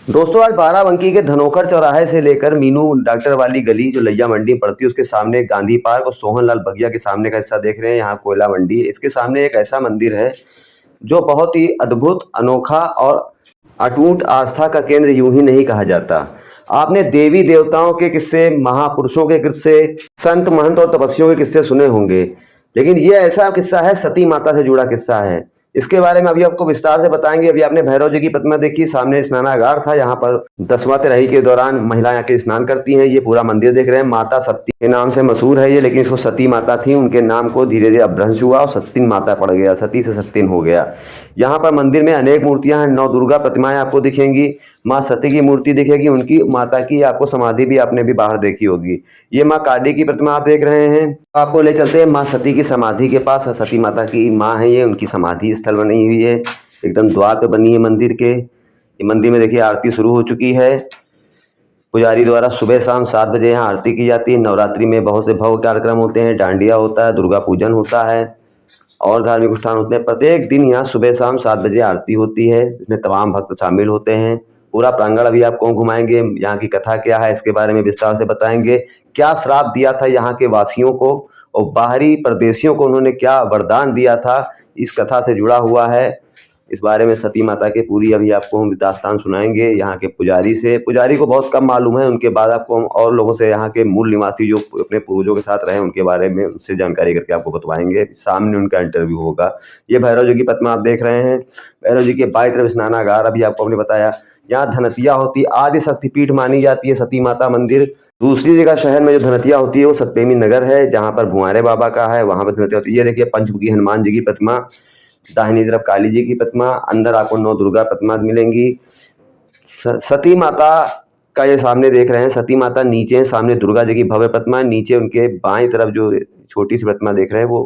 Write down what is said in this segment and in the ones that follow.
दोस्तों आज बाराबंकी के धनोकर चौराहे से लेकर मीनू डॉक्टर वाली गली जो लैया मंडी में पड़ती है उसके सामने गांधी पार्क और सोहनलाल बगिया के सामने का हिस्सा देख रहे हैं। यहाँ कोयला मंडी है। इसके सामने एक ऐसा मंदिर है जो बहुत ही अद्भुत, अनोखा और अटूट आस्था का केंद्र यूं ही नहीं कहा जाता। आपने देवी देवताओं के किस्से, महापुरुषों के किस्से, संत महंत और तपस्वियों के किस्से सुने होंगे, लेकिन ये ऐसा किस्सा है, सती माता से जुड़ा किस्सा है। इसके बारे में अभी आपको विस्तार से बताएंगे। अभी आपने भैरव जी की प्रतिमा देखी, सामने स्नानागार था। यहाँ पर 10वां तिराही के दौरान महिलाएं आके स्नान करती हैं। ये पूरा मंदिर देख रहे हैं। माता सती के नाम से मशहूर है ये, लेकिन इसको सती माता थी। उनके नाम को धीरे धीरे अपभ्रंश हुआ और सतीन माता पड़ गया, सती से सतीन हो गया। यहाँ पर मंदिर में अनेक मूर्तियां हैं। 9 दुर्गा प्रतिमाएं आपको दिखेंगी। माँ सती की मूर्ति दिखेगी, उनकी माता की आपको समाधि भी आपने भी बाहर देखी होगी। ये माँ काली की प्रतिमा आप देख रहे हैं। आपको ले चलते हैं माँ सती की समाधि के पास। सती माता की माँ है ये, उनकी समाधि स्थल बनी हुई है, एकदम द्वार पे बनी है मंदिर के। ये मंदिर में देखिए आरती शुरू हो चुकी है। पुजारी द्वारा सुबह शाम 7 बजे यहाँ आरती की जाती है। नवरात्रि में बहुत से भव्य कार्यक्रम होते हैं, डांडिया होता है, दुर्गा पूजन होता है और धार्मिक अनुष्ठान होते हैं। प्रत्येक दिन यहाँ सुबह शाम 7 बजे आरती होती है, इसमें तमाम भक्त शामिल होते हैं। पूरा प्रांगण अभी आपको घुमाएंगे। यहाँ की कथा क्या है इसके बारे में विस्तार से बताएंगे। क्या श्राप दिया था यहाँ के वासियों को और बाहरी परदेशियों को उन्होंने क्या वरदान दिया था, इस कथा से जुड़ा हुआ है। इस बारे में सती माता के पूरी अभी आपको हम दास्तान सुनाएंगे यहाँ के पुजारी से। पुजारी को बहुत कम मालूम है, उनके बाद आपको हम और लोगों से, यहाँ के मूल निवासी जो अपने पूर्वजों के साथ रहे, उनके बारे में उससे जानकारी करके आपको बतवाएंगे। सामने उनका इंटरव्यू होगा। ये भैरव जी की प्रतिमा आप देख रहे हैं। भैरव जी के बाईं तरफ स्नानागार अभी आपको हमने बताया। यहाँ धनतिया होती, आदि शक्तिपीठ मानी जाती है सती माता मंदिर। दूसरी जगह शहर में जो धनतिया होती है वो सतप्रेमी नगर है, जहाँ पर भुआरे बाबा का है, वहाँ पर धनतिया होती है। ये देखिए पंचमुखी हनुमान जी की प्रतिमा, दाहिनी तरफ काली जी की प्रतिमा, अंदर आपको 9 दुर्गा प्रतिमा मिलेंगी। सती माता का ये सामने देख रहे हैं। सती माता नीचे है, सामने दुर्गा जी की भव्य प्रतिमा, नीचे उनके बाएं तरफ जो छोटी सी प्रतिमा देख रहे हैं वो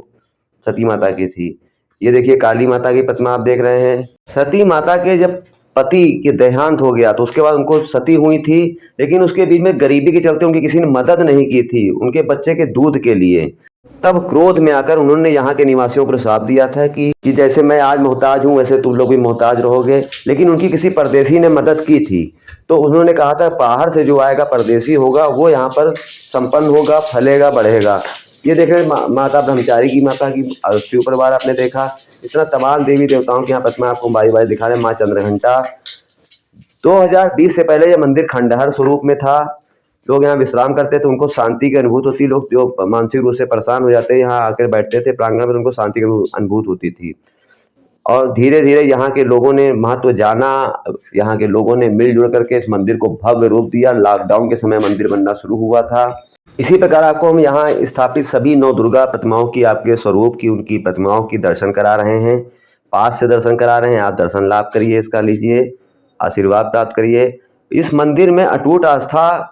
सती माता की थी। ये देखिए काली माता की प्रतिमा आप देख रहे हैं। सती माता के जब पति के देहांत हो गया तो उसके बाद उनको सती हुई थी, लेकिन उसके बीच में गरीबी के चलते उनकी किसी ने मदद नहीं की थी उनके बच्चे के दूध के लिए। तब क्रोध में आकर उन्होंने यहाँ के निवासियों को श्राप दिया था कि जैसे मैं आज मोहताज हूँ वैसे तुम लोग भी मोहताज रहोगे। लेकिन उनकी किसी परदेसी ने मदद की थी, तो उन्होंने कहा था बाहर से जो आएगा परदेसी होगा वो यहाँ पर संपन्न होगा, फलेगा, बढ़ेगा। ये देख रहे हैं माता ब्रह्मचारी की माता की शिव बार आपने देखा। इस तरह तमाम देवी देवताओं के यहाँ प्रतिमा आपको बारी बारी दिखा रहे हैं। माँ चंद्रघंटा 2020 से पहले यह मंदिर खंडहर स्वरूप में था। लोग यहाँ विश्राम करते थे, उनको शांति की अनुभूति होती। लोग जो मानसिक रूप से परेशान हो जाते यहाँ आकर बैठते थे प्रांगण में, उनको शांति की अनुभूति होती थी। और धीरे धीरे यहाँ के लोगों ने महत्व जाना, यहाँ के लोगों ने मिलजुल करके इस मंदिर को भव्य रूप दिया। लॉकडाउन के समय मंदिर बनना शुरू हुआ था। इसी प्रकार आपको हम यहाँ स्थापित सभी 9 दुर्गा प्रतिमाओं की, आपके स्वरूप की, उनकी प्रतिमाओं की दर्शन करा रहे हैं। पास से दर्शन करा रहे हैं। आप दर्शन लाभ करिए, इसका लीजिए, आशीर्वाद प्राप्त करिए। इस मंदिर में अटूट आस्था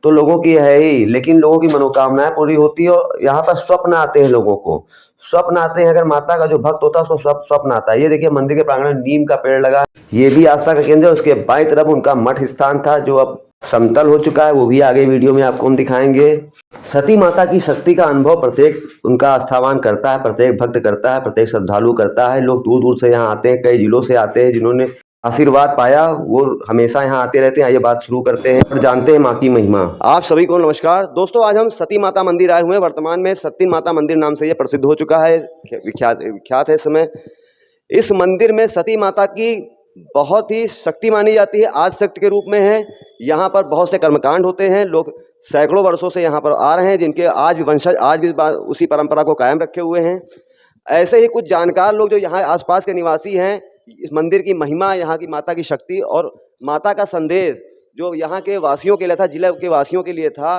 तो लोगों की है ही, लेकिन लोगों की मनोकामनाएं पूरी होती है। और यहाँ पर स्वप्न आते हैं, लोगों को स्वप्न आते हैं। अगर माता का जो भक्त होता है उसको स्वप्न आता है। ये देखिए मंदिर के प्रांगण में नीम का पेड़ लगा, ये भी आस्था का केंद्र है। उसके बाईं तरफ उनका मठ स्थान था जो अब समतल हो चुका है, वो भी आगे वीडियो में आपको हम दिखाएंगे। सती माता की शक्ति का अनुभव प्रत्येक उनका आस्थावान करता है, प्रत्येक भक्त करता है, प्रत्येक श्रद्धालु करता है। लोग दूर दूर से यहाँ आते हैं, कई जिलों से आते हैं। जिन्होंने आशीर्वाद पाया वो हमेशा यहाँ आते रहते हैं। आइए बात शुरू करते हैं और जानते हैं माँ की महिमा। आप सभी को नमस्कार। दोस्तों आज हम सती माता मंदिर आए हुए हैं। वर्तमान में सती माता मंदिर नाम से ये प्रसिद्ध हो चुका है, विख्यात है इस समय। इस मंदिर में सती माता की बहुत ही शक्ति मानी जाती है, आज शक्ति के रूप में है। यहाँ पर बहुत से कर्मकांड होते हैं। लोग सैकड़ों वर्षों से यहाँ पर आ रहे हैं, जिनके आज भी वंशज आज भी उसी परंपरा को कायम रखे हुए हैं। ऐसे ही कुछ जानकार लोग जो यहाँ आसपास के निवासी हैं, इस मंदिर की महिमा, यहाँ की माता की शक्ति और माता का संदेश जो यहाँ के वासियों के लिए था, जिले के वासियों के लिए था,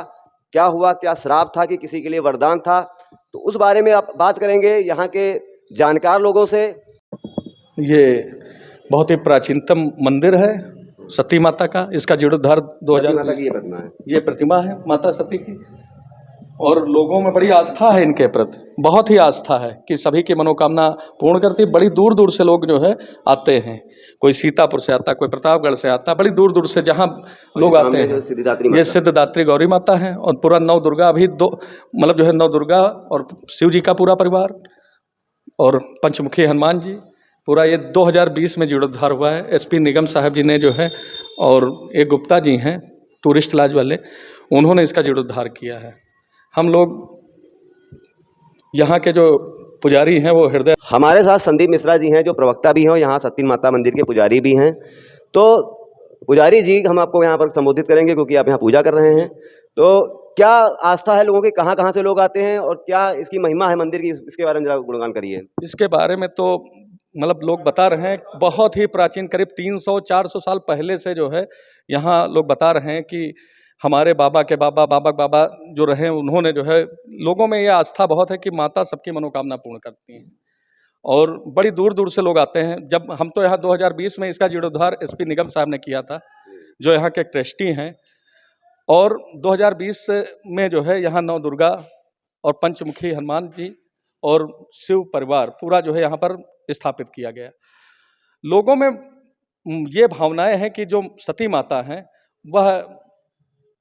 क्या हुआ, क्या श्राप था कि किसी के लिए वरदान था, तो उस बारे में आप बात करेंगे यहाँ के जानकार लोगों से। ये बहुत ही प्राचीनतम मंदिर है सती माता का। इसका जीर्णोद्धार 2000 ये प्रतिमा है माता सती की, और लोगों में बड़ी आस्था है इनके प्रति, बहुत ही आस्था है कि सभी की मनोकामना पूर्ण करती। बड़ी दूर दूर से लोग जो है आते हैं। कोई सीतापुर से आता, कोई प्रतापगढ़ से आता, बड़ी दूर दूर से जहाँ लोग आते हैं। ये सिद्धदात्री गौरी माता है और पूरा 9 दुर्गा, अभी 2 मतलब जो है 9 दुर्गा और शिव जी का पूरा परिवार और पंचमुखी हनुमान जी, पूरा ये 2020 में जीर्णोद्धार हुआ है। एसपी निगम साहब जी ने जो है और एक गुप्ता जी हैं टूरिस्ट लॉज वाले, उन्होंने इसका जीर्णोद्धार किया है। हम लोग यहाँ के जो पुजारी हैं वो हृदय। हमारे साथ संदीप मिश्रा जी हैं जो प्रवक्ता भी हैं और यहाँ सती माता मंदिर के पुजारी भी हैं। तो पुजारी जी हम आपको यहाँ पर संबोधित करेंगे क्योंकि आप यहाँ पूजा कर रहे हैं। तो क्या आस्था है लोगों की, कहाँ कहाँ से लोग आते हैं और क्या इसकी महिमा है मंदिर की, इसके बारे में जरा गुणगान करिए। इसके बारे में तो मतलब लोग बता रहे हैं बहुत ही प्राचीन, करीब 300-400 साल पहले से जो है यहाँ लोग बता रहे हैं कि हमारे बाबा के बाबा बाबा बाबा जो रहे उन्होंने जो है, लोगों में ये आस्था बहुत है कि माता सबकी मनोकामना पूर्ण करती हैं और बड़ी दूर दूर से लोग आते हैं। जब हम तो यहाँ 2020 में इसका जीर्णोद्धार एसपी निगम साहब ने किया था जो यहाँ के ट्रस्टी हैं, और 2020 में जो है यहाँ नौ दुर्गा और पंचमुखी हनुमान जी और शिव परिवार पूरा जो है यहाँ पर स्थापित किया गया। लोगों में ये भावनाएं हैं कि जो सती माता हैं वह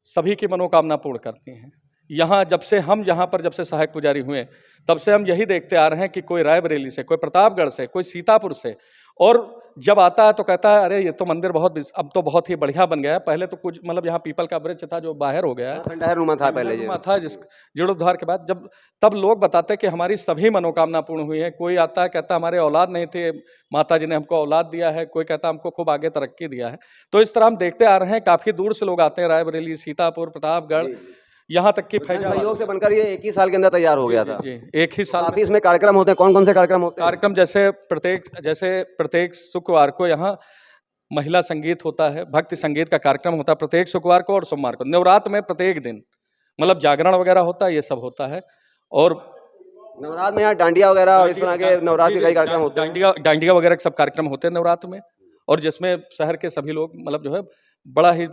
सभी की मनोकामना पूर्ण करती हैं। यहाँ जब से सहायक पुजारी हुए तब से हम यही देखते आ रहे हैं कि कोई रायबरेली से, कोई प्रतापगढ़ से, कोई सीतापुर से, और जब आता है तो कहता है अरे ये तो मंदिर अब तो बहुत ही बढ़िया बन गया है। पहले तो कुछ मतलब यहाँ पीपल का वृक्ष था जो बाहर हो गया है, खंडहर था पहले, था जिस जीर्णोद्धार के बाद तब लोग बताते हैं कि हमारी सभी मनोकामना पूर्ण हुई है। कोई आता है कहता हमारे औलाद नहीं थे, माता जी ने हमको औलाद दिया है, कोई कहता हमको खूब आगे तरक्की दिया है। तो इस तरह हम देखते आ रहे हैं काफी दूर से लोग आते हैं, रायबरेली, सीतापुर, प्रतापगढ़, यहाँ तक कि सहयोग से बनकर ये एक ही साल के अंदर तैयार हो गया था। जी, एक ही साल में। इसमें कार्यक्रम होते हैं, कौन कौन से कार्यक्रम होते हैं? कार्यक्रम जैसे प्रत्येक शुक्रवार को यहाँ महिला संगीत होता है, भक्ति संगीत का कार्यक्रम होता है प्रत्येक शुक्रवार को और सोमवार को। नवरात्र में प्रत्येक दिन मतलब जागरण वगैरह होता है, ये सब होता है। और नवरात्र में यहाँ डांडिया वगैरह और इस तरह के नवरात्र के कई कार्यक्रम होते हैं, डांडिया वगैरह सब कार्यक्रम होते हैं नवरात्र में, और जिसमें शहर के सभी लोग मतलब जो है बड़ा ही,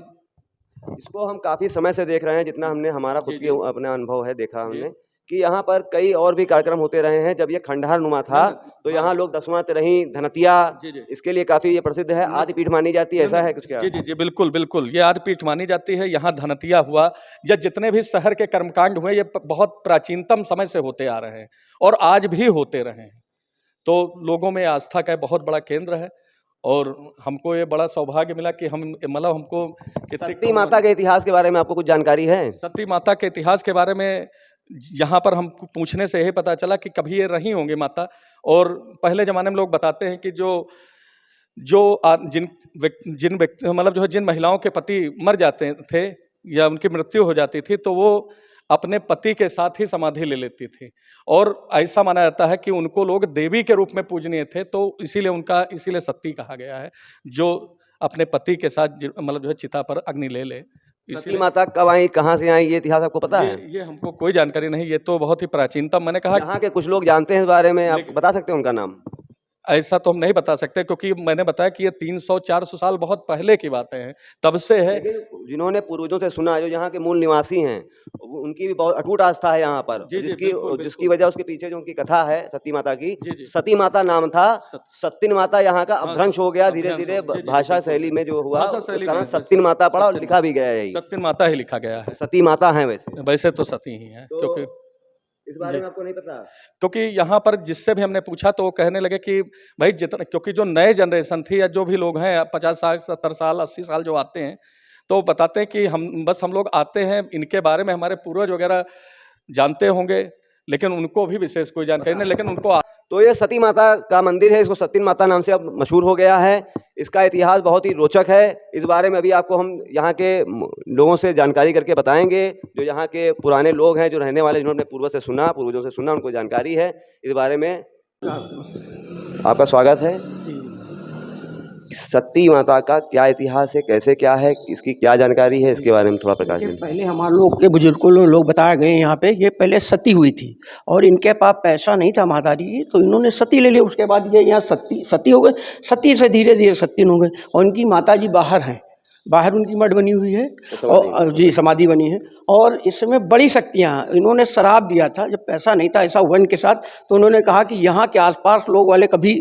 इसको हम काफी समय से देख रहे हैं, जितना हमने हमारा खुद की अपना अनुभव है, देखा हमने कि यहाँ पर कई और भी कार्यक्रम होते रहे हैं। जब ये खंडहर नुमा था तो यहाँ लोग दसवां तिरही धनतिया, इसके लिए काफी ये प्रसिद्ध है, आदिपीठ मानी जाती है, ऐसा है कुछ क्या? जी, बिल्कुल बिल्कुल, ये आदिपीठ मानी जाती है। यहाँ धनतिया हुआ या जितने भी शहर के कर्मकांड हुए ये बहुत प्राचीनतम समय से होते आ रहे हैं और आज भी होते रहे हैं। तो लोगों में आस्था का बहुत बड़ा केंद्र है और हमको ये बड़ा सौभाग्य मिला कि हमको सती माता के इतिहास के बारे में आपको कुछ जानकारी है? सती माता के इतिहास के बारे में यहाँ पर हम पूछने से यही पता चला कि कभी ये रही होंगी माता। और पहले ज़माने में लोग बताते हैं कि जिन महिलाओं के पति मर जाते थे या उनकी मृत्यु हो जाती थी तो वो अपने पति के साथ ही समाधि ले लेती थी, और ऐसा माना जाता है कि उनको लोग देवी के रूप में पूजनीय थे, तो इसीलिए सती कहा गया है, जो अपने पति के साथ मतलब जो है चिता पर अग्नि ले ले। सती माता कब आई, कहाँ से आई, ये इतिहास आपको पता है? ये हमको कोई जानकारी नहीं, ये तो बहुत ही प्राचीनतम, मैंने कहा यहाँ के कुछ लोग जानते हैं इस बारे में, आप बता सकते हैं उनका नाम? ऐसा तो हम नहीं बता सकते क्योंकि मैंने बताया कि ये 300-400 साल बहुत पहले की बातें हैं, तब से है। जिन्होंने पूर्वजों से सुना, जो यहाँ के मूल निवासी हैं, उनकी भी बहुत अटूट आस्था है यहाँ पर, जिसकी वजह उसके पीछे जो उनकी कथा है सती माता की, सती माता नाम था, सत्तिन माता यहाँ का अपभ्रंश हो गया धीरे धीरे भाषा शैली में जो हुआ, उस कारण सत्तिन माता पड़ा और लिखा भी गया है, सत्तिन माता ही लिखा गया है। सती माता है वैसे तो सती ही है, क्योंकि इस बारे में आपको नहीं पता? क्योंकि यहाँ पर जिससे भी हमने पूछा तो वो कहने लगे कि भाई जितना, क्योंकि जो नए जनरेशन थी या जो भी लोग हैं 50 साल 70 साल 80 साल जो आते हैं तो बताते हैं कि हम लोग आते हैं, इनके बारे में हमारे पूर्वज वगैरह जानते होंगे लेकिन उनको भी विशेष कोई जानकारी नहीं, लेकिन उनको तो ये सती माता का मंदिर है, इसको सतीन माता नाम से अब मशहूर हो गया है। इसका इतिहास बहुत ही रोचक है, इस बारे में अभी आपको हम यहाँ के लोगों से जानकारी करके बताएंगे, जो यहाँ के पुराने लोग हैं, जो रहने वाले, जिन्होंने पूर्वजों से सुना, उनको जानकारी है इस बारे में। आपका स्वागत है। सती माता का क्या इतिहास है, कैसे क्या है, इसकी क्या जानकारी है, इसके बारे में थोड़ा प्रकाश दें। पहले हमारे लोग के बुजुर्गों लोग बताए गए यहाँ पे, ये पहले सती हुई थी और इनके पास पैसा नहीं था माता जी, तो इन्होंने सती ले लिया। उसके बाद ये यहाँ सती हो गए, सती से धीरे धीरे सत्तिन हो गए और इनकी माता जी बाहर हैं, बाहर उनकी मठ बनी हुई है और जी समाधि बनी है। और इसमें बड़ी शक्तियाँ, इन्होंने शराब दिया था जब पैसा नहीं था, ऐसा हुआ इनके साथ, तो उन्होंने कहा कि यहाँ के आसपास लोग वाले कभी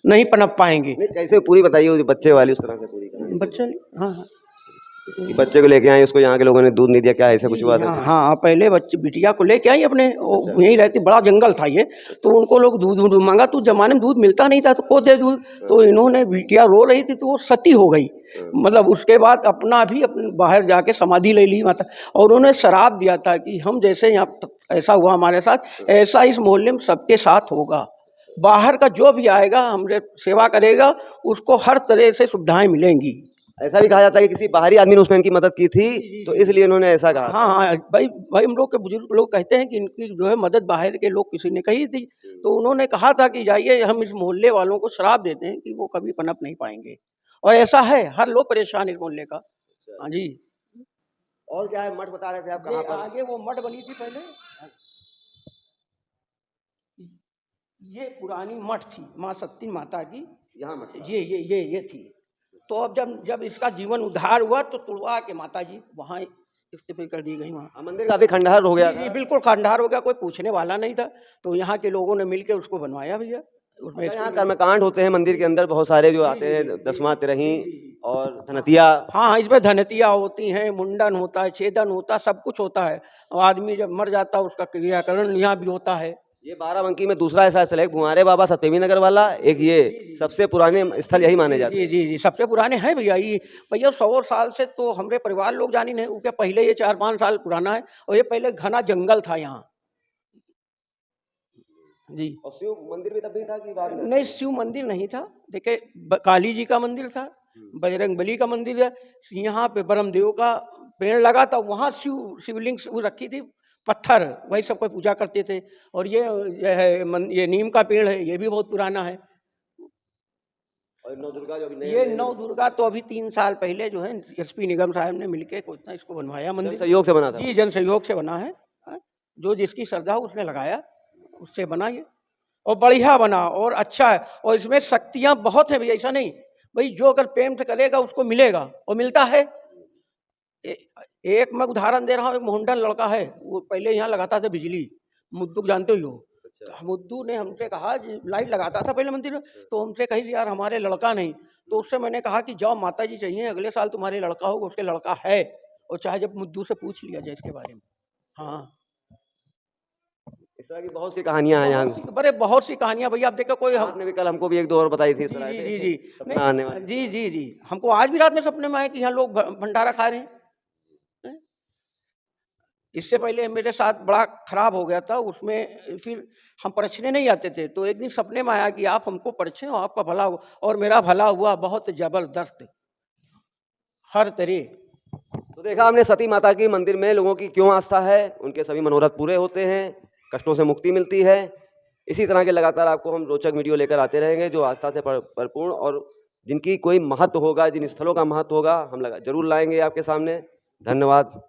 नहीं पनप पाएंगे। कैसे पूरी बताइए, बच्चे वाली उस तरह से पूरी बच्चे, हाँ, कि बच्चे को लेके आए, उसको यहाँ के लोगों ने दूध नहीं दिया, क्या ऐसा कुछ हुआ था? हाँ, पहले बच्चे बिटिया को लेके आई अपने, यहीं रहती, बड़ा जंगल था ये, तो उनको लोग दूध मांगा, तो जमाने में दूध मिलता नहीं था, तो को दे दूध, तो इन्होंने, बिटिया रो रही थी तो वो सती हो गई, मतलब उसके बाद अपना भी अपने बाहर जाके समाधि ले ली माता, और उन्होंने शराप दिया था कि हम जैसे यहाँ ऐसा हुआ हमारे साथ, ऐसा इस मोहल्ले में सबके साथ होगा, बाहर का जो भी आएगा हमसे सेवा करेगा, उसको हर तरह से सुविधाएं मिलेंगी। ऐसा भी कहा जाता है कि किसी बाहरी आदमी ने उसमें इनकी मदद की थी, तो इसलिए इन्होंने ऐसा कहा। हाँ हाँ, भाई हम लोग के बुजुर्ग लोग कहते हैं कि इनकी जो है मदद बाहर के लोग किसी ने कही थी, तो उन्होंने कहा था कि जाइए, हम इस मोहल्ले वालों को श्राप देते हैं कि वो कभी पनप नहीं पाएंगे, और ऐसा है, हर लोग परेशान इस मोहल्ले का। हाँ जी। और क्या है, मठ बता रहे थे आप कहाँ पर? आगे वो मठ बनी थी पहले, ये पुरानी मठ थी माँ सती माता की, यहाँ मठ? ये थी। तो अब जब इसका जीवन उद्धार हुआ तो तुड़वा के माता जी वहाँ स्थापित कर दी गई वहाँ। मंदिर काफी खंडहर हो गया जी, बिल्कुल खंडहर हो गया, कोई पूछने वाला नहीं था, तो यहाँ के लोगों ने मिलके उसको बनवाया भैया। उसमें यहाँ कर्मकांड होते हैं मंदिर के अंदर, बहुत सारे जो आते हैं, दसवां तिरही और धनतिया। हाँ, इसमें धनतिया होती हैं, मुंडन होता है, छेदन होता है, सब कुछ होता है, और आदमी जब मर जाता है उसका क्रियाकरण यहाँ भी होता है। ये बाराबंकी में दूसरा ऐसा स्थल है, कुंवारे बाबा सतदेवी नगर वाला, एक ये सबसे पुराने स्थल यही माने जाते हैं। जी, सबसे पुराने हैं भैया ये, भैया 100 साल से तो हमारे परिवार लोग जानी नहीं, उसके पहले ये 4-5 साल पुराना है, और ये पहले घना जंगल था यहाँ जी। और शिव मंदिर भी तब भी था कि बाद में? नहीं, शिव मंदिर नहीं था, देखिए काली जी का मंदिर था, बजरंगबली का मंदिर है, यहाँ पे ब्रह्मदेव का पेड़ लगा था, वहाँ शिवलिंग वो रखी थी, पत्थर, वही सब कोई पूजा करते थे, और ये है ये नीम का पेड़ है, ये भी बहुत पुराना है। और नौ दुर्गा जो अभी ये नौ दुर्गा तो अभी 3 साल पहले जो है एसपी निगम साहब ने मिलके इसको बनवाया मंदिर, सहयोग से बना था। जी, जन सहयोग से बना है, जो जिसकी श्रद्धा हो उसने लगाया, उससे बना ये, और बढ़िया बना और अच्छा है, और इसमें शक्तियाँ बहुत हैं भैया, ऐसा नहीं भाई, जो अगर प्रेम से करेगा उसको मिलेगा, और मिलता है। एक मैं उदाहरण दे रहा हूँ, एक मोहनडन लड़का है, वो पहले यहाँ लगाता था बिजली, मुद्दू जानते हो, तो मुद्दू ने हमसे कहा, लाइट लगाता था पहले मंदिर में, तो हमसे कही यार हमारे लड़का नहीं, तो उससे मैंने कहा कि जाओ माता जी चाहिए, अगले साल तुम्हारे लड़का होगा, उसके लड़का है, और चाहे जब मुद्दू से पूछ लिया जाए इसके बारे में। हाँ, इस तरह की बहुत सी कहानियां हैं यहाँ। बड़े बहुत सी कहानियां भैया, आप देखो कोई आपने भी कल हमको भी 1-2 और बताई थी इस तरह से। जी सपना आने वाला। जी, हमको आज भी रात में सपने में आए कि यहाँ लोग भंडारा खा रहे हैं। इससे पहले मेरे साथ बड़ा खराब हो गया था, उसमें फिर हम परछने नहीं आते थे, तो एक दिन सपने में आया कि आप हमको परछें और आपका भला हो, और मेरा भला हुआ बहुत जबरदस्त हर तरह। तो देखा हमने सती माता की मंदिर में लोगों की क्यों आस्था है, उनके सभी मनोरथ पूरे होते हैं, कष्टों से मुक्ति मिलती है। इसी तरह के लगातार आपको हम रोचक वीडियो लेकर आते रहेंगे, जो आस्था से भरपूर और जिनकी कोई महत्व होगा, जिन स्थलों का महत्व होगा, हम जरूर लाएंगे आपके सामने। धन्यवाद।